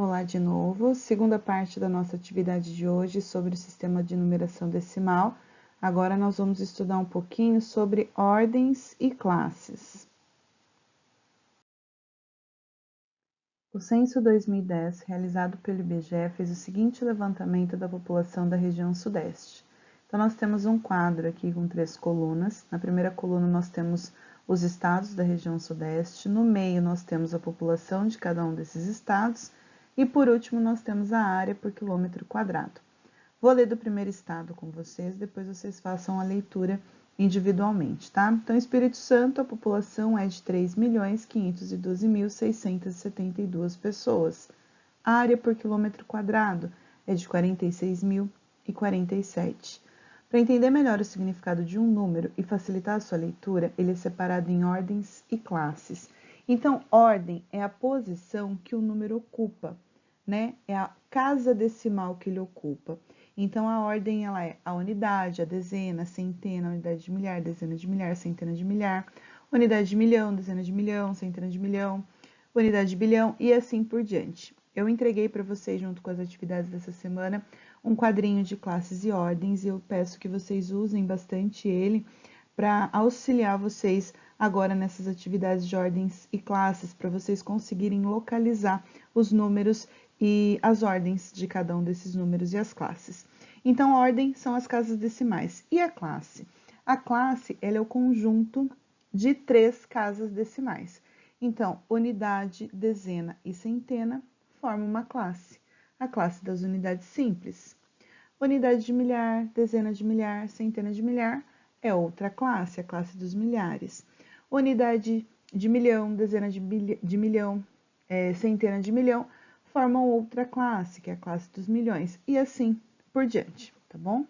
Olá de novo, segunda parte da nossa atividade de hoje sobre o sistema de numeração decimal. Agora nós vamos estudar um pouquinho sobre ordens e classes. O Censo 2010, realizado pelo IBGE, fez o seguinte levantamento da população da região Sudeste. Então nós temos um quadro aqui com 3 colunas. Na primeira coluna nós temos os estados da região Sudeste, no meio nós temos a população de cada um desses estados, e por último, nós temos a área por quilômetro quadrado. Vou ler do primeiro estado com vocês, depois vocês façam a leitura individualmente, tá? Então, Espírito Santo, a população é de 3.512.672 pessoas. A área por quilômetro quadrado é de 46.047. Para entender melhor o significado de um número e facilitar a sua leitura, ele é separado em ordens e classes. Então, ordem é a posição que o número ocupa, né? É a casa decimal que ele ocupa. Então, a ordem ela é a unidade, a dezena, a centena, a unidade de milhar, dezena de milhar, centena de milhar, unidade de milhão, dezena de milhão, centena de milhão, unidade de bilhão e assim por diante. Eu entreguei para vocês, junto com as atividades dessa semana, um quadrinho de classes e ordens e eu peço que vocês usem bastante ele para auxiliar vocês agora nessas atividades de ordens e classes, para vocês conseguirem localizar os números e as ordens de cada um desses números e as classes. Então, a ordem são as casas decimais. E a classe? A classe ela é o conjunto de 3 casas decimais. Então, unidade, dezena e centena formam uma classe. A classe das unidades simples. Unidade de milhar, dezena de milhar, centena de milhar é outra classe, a classe dos milhares. Unidade de milhão, dezena de milhão, centena de milhão, formam outra classe, que é a classe dos milhões, e assim por diante, tá bom?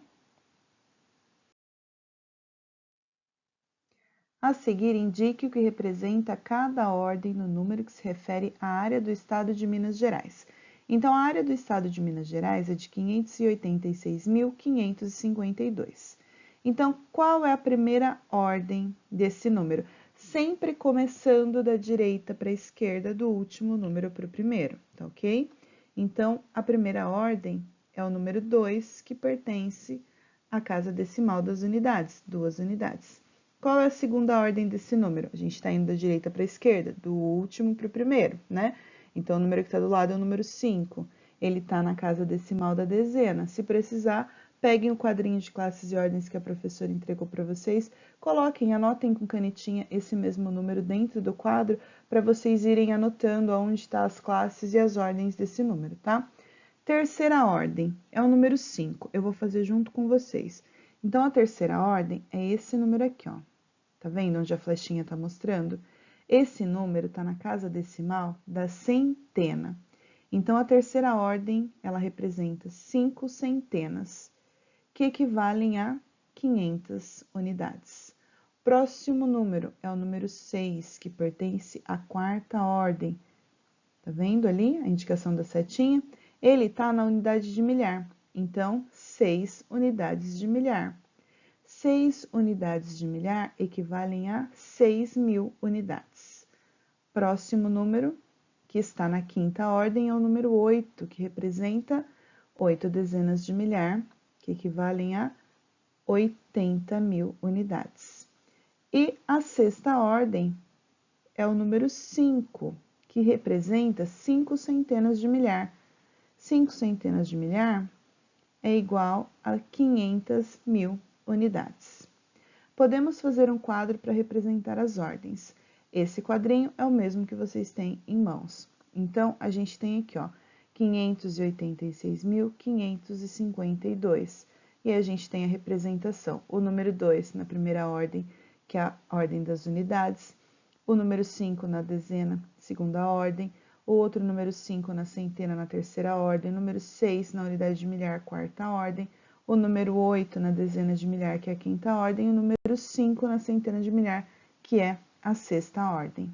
A seguir, indique o que representa cada ordem no número que se refere à área do estado de Minas Gerais. Então, a área do estado de Minas Gerais é de 586.552. Então, qual é a primeira ordem desse número? Sempre começando da direita para a esquerda, do último número para o primeiro, tá ok? Então, a primeira ordem é o número 2, que pertence à casa decimal das unidades, 2 unidades. Qual é a segunda ordem desse número? A gente está indo da direita para a esquerda, do último para o primeiro, né? Então, o número que está do lado é o número 5. Ele está na casa decimal da dezena. Se precisar, peguem o quadrinho de classes e ordens que a professora entregou para vocês, coloquem, anotem com canetinha esse mesmo número dentro do quadro para vocês irem anotando onde estão as classes e as ordens desse número, tá? Terceira ordem é o número 5. Eu vou fazer junto com vocês. Então, a terceira ordem é esse número aqui, ó. Tá vendo onde a flechinha tá mostrando? Esse número tá na casa decimal da centena. Então, a terceira ordem, ela representa 5 centenas, que equivalem a 500 unidades. Próximo número é o número 6, que pertence à quarta ordem. Tá vendo ali a indicação da setinha? Ele tá na unidade de milhar. Então, 6 unidades de milhar. 6 unidades de milhar equivalem a 6.000 unidades. Próximo número, que está na quinta ordem, é o número 8, que representa 8 dezenas de milhar, que equivalem a 80.000 unidades. E a sexta ordem é o número 5, que representa 5 centenas de milhar. 5 centenas de milhar é igual a 500.000 unidades. Podemos fazer um quadro para representar as ordens. Esse quadrinho é o mesmo que vocês têm em mãos. Então, a gente tem aqui, ó, 586.552. E a gente tem a representação, o número 2 na primeira ordem, que é a ordem das unidades, o número 5 na dezena, segunda ordem, o outro número 5 na centena, na terceira ordem, o número 6 na unidade de milhar, quarta ordem, o número 8 na dezena de milhar, que é a quinta ordem, e o número 5 na centena de milhar, que é a sexta ordem.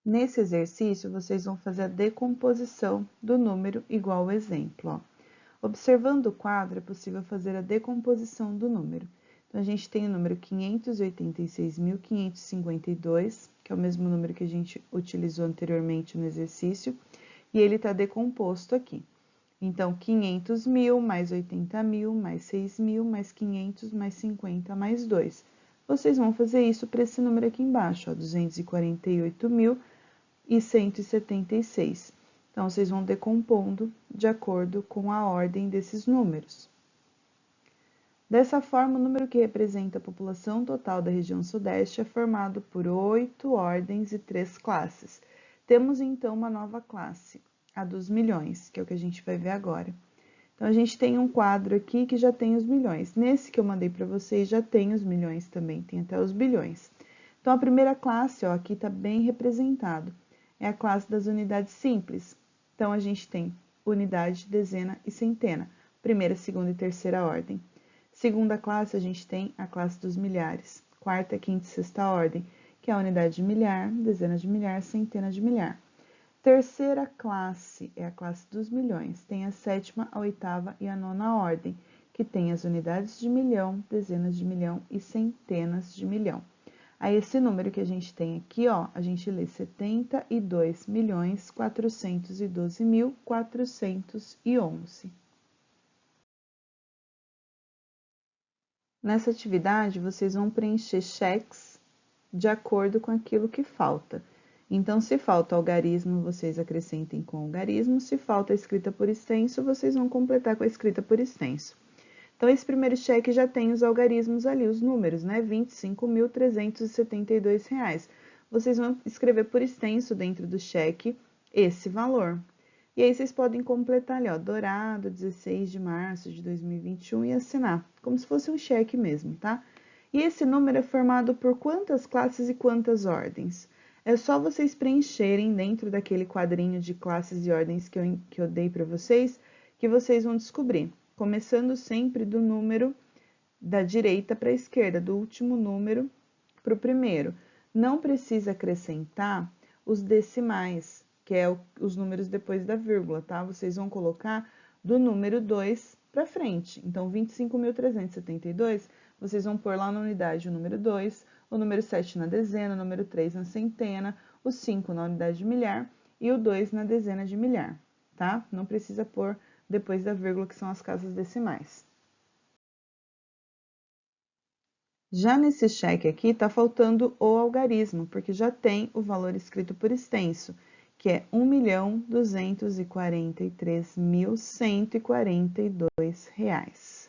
Nesse exercício, vocês vão fazer a decomposição do número igual ao exemplo, ó. Observando o quadro, é possível fazer a decomposição do número. Então, a gente tem o número 586.552, que é o mesmo número que a gente utilizou anteriormente no exercício, e ele está decomposto aqui. Então, 500.000 mais 80.000 mais 6.000 mais 500 mais 50 mais 2. Vocês vão fazer isso para esse número aqui embaixo, ó, 248.176. Então, vocês vão decompondo de acordo com a ordem desses números. Dessa forma, o número que representa a população total da região Sudeste é formado por 8 ordens e 3 classes. Temos, então, uma nova classe, a dos milhões, que é o que a gente vai ver agora. Então, a gente tem um quadro aqui que já tem os milhões. Nesse que eu mandei para vocês, já tem os milhões também, tem até os bilhões. Então, a primeira classe, ó, aqui está bem representado, é a classe das unidades simples. Então, a gente tem unidade, dezena e centena, primeira, segunda e terceira ordem. Segunda classe, a gente tem a classe dos milhares, quarta, quinta e sexta ordem, que é a unidade de milhar, dezena de milhar, centena de milhar. Terceira classe é a classe dos milhões, tem a sétima, a oitava e a nona ordem, que tem as unidades de milhão, dezenas de milhão e centenas de milhão. Aí, esse número que a gente tem aqui, ó, a gente lê 72.412.411. Nessa atividade, vocês vão preencher cheques de acordo com aquilo que falta. Então, se falta algarismo, vocês acrescentem com algarismo. Se falta escrita por extenso, vocês vão completar com a escrita por extenso. Então, esse primeiro cheque já tem os algarismos ali, os números, né? R$25.372. Vocês vão escrever por extenso dentro do cheque esse valor. E aí, vocês podem completar ali, ó, dourado, 16 de março de 2021 e assinar, como se fosse um cheque mesmo, tá? E esse número é formado por quantas classes e quantas ordens? É só vocês preencherem dentro daquele quadrinho de classes e ordens que eu dei para vocês, que vocês vão descobrir. Começando sempre do número da direita para a esquerda, do último número para o primeiro. Não precisa acrescentar os decimais, que é os números depois da vírgula, tá? Vocês vão colocar do número 2 para frente. Então, 25.372, vocês vão pôr lá na unidade o número 2, o número 7 na dezena, o número 3 na centena, o 5 na unidade de milhar e o 2 na dezena de milhar, tá? Não precisa pôr depois da vírgula, que são as casas decimais. Já nesse cheque aqui, está faltando o algarismo, porque já tem o valor escrito por extenso, que é R$1.243.142.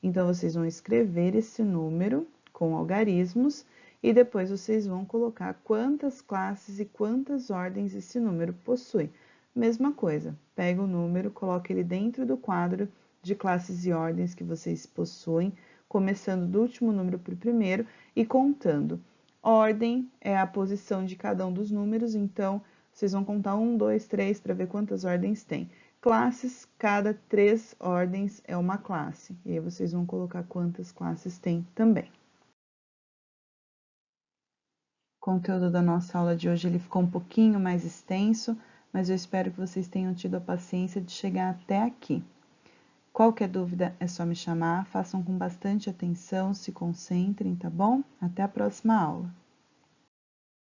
Então, vocês vão escrever esse número com algarismos e depois vocês vão colocar quantas classes e quantas ordens esse número possui. Mesma coisa, pega o número, coloca ele dentro do quadro de classes e ordens que vocês possuem, começando do último número para o primeiro e contando. Ordem é a posição de cada um dos números, então vocês vão contar 1, 2, 3 para ver quantas ordens tem. Classes, cada 3 ordens é uma classe, e aí vocês vão colocar quantas classes tem também. O conteúdo da nossa aula de hoje ele ficou um pouquinho mais extenso, mas eu espero que vocês tenham tido a paciência de chegar até aqui. Qualquer dúvida é só me chamar, façam com bastante atenção, se concentrem, tá bom? Até a próxima aula!